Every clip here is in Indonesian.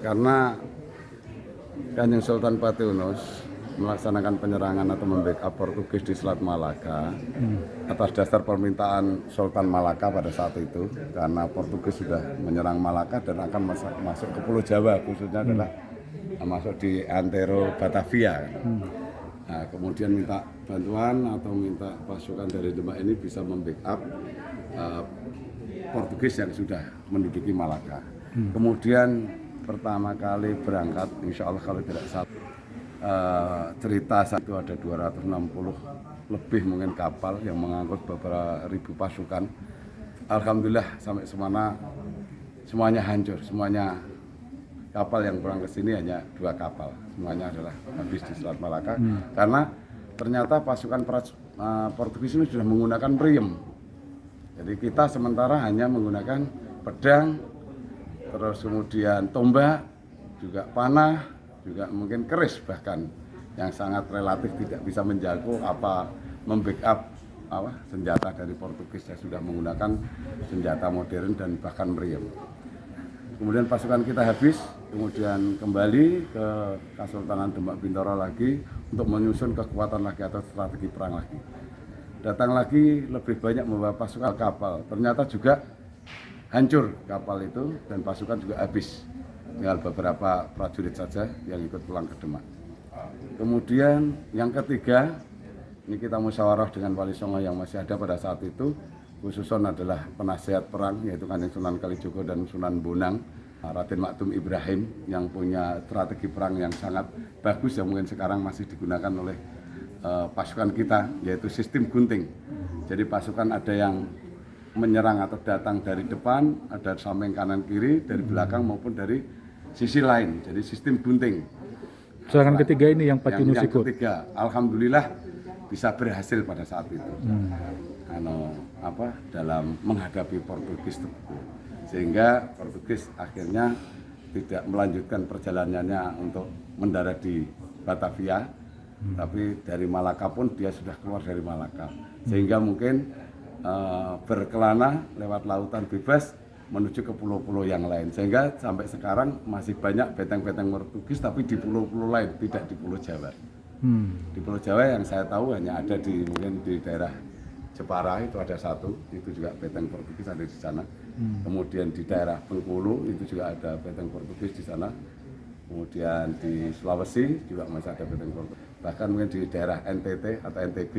karena Kanjeng Sultan Patiunus melaksanakan penyerangan atau membackup Portugis di Selat Malaka atas dasar permintaan Sultan Malaka pada saat itu, karena Portugis sudah menyerang Malaka dan akan masuk ke Pulau Jawa, khususnya adalah masuk di antero Batavia. Nah, kemudian minta bantuan atau minta pasukan dari Demak ini bisa membackup Portugis yang sudah menduduki Malaka. Kemudian pertama kali berangkat, insya Allah kalau tidak salah, cerita saat itu ada 260 lebih mungkin kapal yang mengangkut beberapa ribu pasukan. Alhamdulillah sampai semuanya hancur, semuanya kapal yang pulang ke sini hanya 2 kapal, semuanya adalah habis di Selat Malaka karena ternyata pasukan Portugis ini sudah menggunakan meriam. Jadi kita sementara hanya menggunakan pedang, terus kemudian tombak, juga panah, juga mungkin keris bahkan yang sangat relatif tidak bisa menjago membackup senjata dari Portugis yang sudah menggunakan senjata modern dan bahkan meriam. Kemudian pasukan kita habis, kemudian kembali ke Kesultanan Demak Bintoro lagi untuk menyusun kekuatan lagi atau strategi perang lagi. Datang lagi lebih banyak membawa pasukan kapal, ternyata juga hancur kapal itu dan pasukan juga habis. Tinggal beberapa prajurit saja yang ikut pulang ke Demak. Kemudian yang ketiga, ini kita musyawarah dengan Wali Songo yang masih ada pada saat itu. Khususon adalah penasihat perang, yaitu Kanjeng Sunan Kalijogo dan Sunan Bonang, Raden Maktum Ibrahim, yang punya strategi perang yang sangat bagus yang mungkin sekarang masih digunakan oleh pasukan kita, yaitu sistem gunting. Jadi pasukan ada yang menyerang atau datang dari depan, ada samping kanan kiri, dari belakang maupun dari sisi lain. Jadi sistem gunting. Serangan ketiga ini yang Patiunus ikut. Yang ketiga, alhamdulillah bisa berhasil pada saat itu. Dalam menghadapi Portugis tersebut. Sehingga Portugis akhirnya tidak melanjutkan perjalanannya untuk mendarat di Batavia, tapi dari Malaka pun dia sudah keluar dari Malaka. Sehingga mungkin berkelana lewat lautan bebas menuju ke pulau-pulau yang lain, sehingga sampai sekarang masih banyak beteng-beteng Portugis tapi di pulau-pulau lain, tidak di Pulau Jawa. Di Pulau Jawa yang saya tahu hanya ada mungkin di daerah Jepara itu ada satu, itu juga beteng Portugis ada di sana. Kemudian di daerah Bengkulu itu juga ada beteng Portugis di sana. Kemudian di Sulawesi juga masih ada beteng Portugis. Bahkan mungkin di daerah NTT atau NTB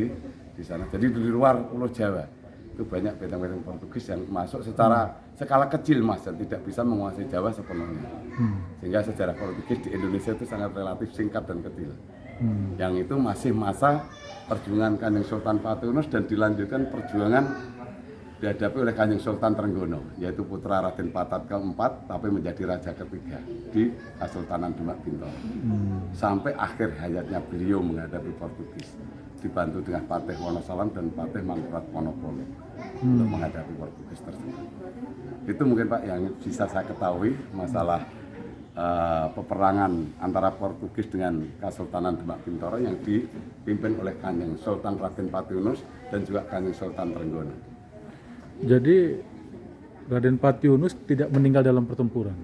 di sana. Jadi di luar Pulau Jawa itu banyak beteng-beteng Portugis yang masuk secara skala kecil, Mas, dan tidak bisa menguasai Jawa sepenuhnya. Sehingga sejarah Portugis di Indonesia itu sangat relatif singkat dan kecil. Yang itu masih masa perjuangan Kanjeng Sultan Patiunus dan dilanjutkan perjuangan dihadapi oleh Kanjeng Sultan Trenggono, yaitu putra Raden Patat keempat tapi menjadi raja ketiga di Kesultanan Demak Bintoro. Sampai akhir hayatnya beliau menghadapi Portugis, dibantu dengan Patih Wonosalam dan Patih Mangkurat Monopolo untuk menghadapi Portugis tersebut. Itu mungkin Pak yang bisa saya ketahui masalah peperangan antara Portugis dengan Kesultanan Demak Bintoro yang dipimpin oleh Kanjeng Sultan Raden Patiunus dan juga Kanjeng Sultan Trenggono. Jadi Raden Patiunus tidak meninggal dalam pertempuran?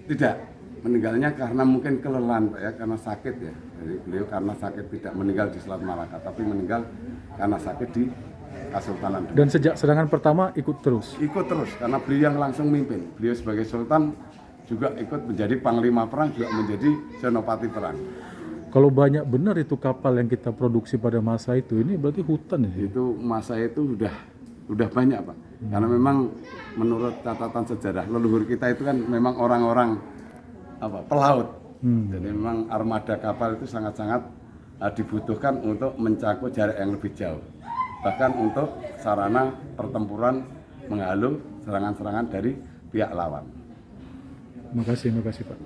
Tidak, meninggalnya karena mungkin kelelahan Pak ya, karena sakit ya. Jadi beliau karena sakit tidak meninggal di Selat Malaka, tapi meninggal karena sakit di Kesultanan Demak. Dan sejak serangan pertama ikut terus? Ikut terus, karena beliau yang langsung mimpin. Beliau sebagai Sultan juga ikut menjadi Panglima Perang, juga menjadi Senopati Perang. Kalau banyak benar itu kapal yang kita produksi pada masa itu, ini berarti hutan ya? Itu masa itu udah banyak Pak. Karena memang menurut catatan sejarah leluhur kita itu kan memang orang-orang pelaut. Jadi memang armada kapal itu sangat-sangat dibutuhkan untuk mencakup jarak yang lebih jauh. Bahkan untuk sarana pertempuran menghalau serangan-serangan dari pihak lawan. Makasih Pak.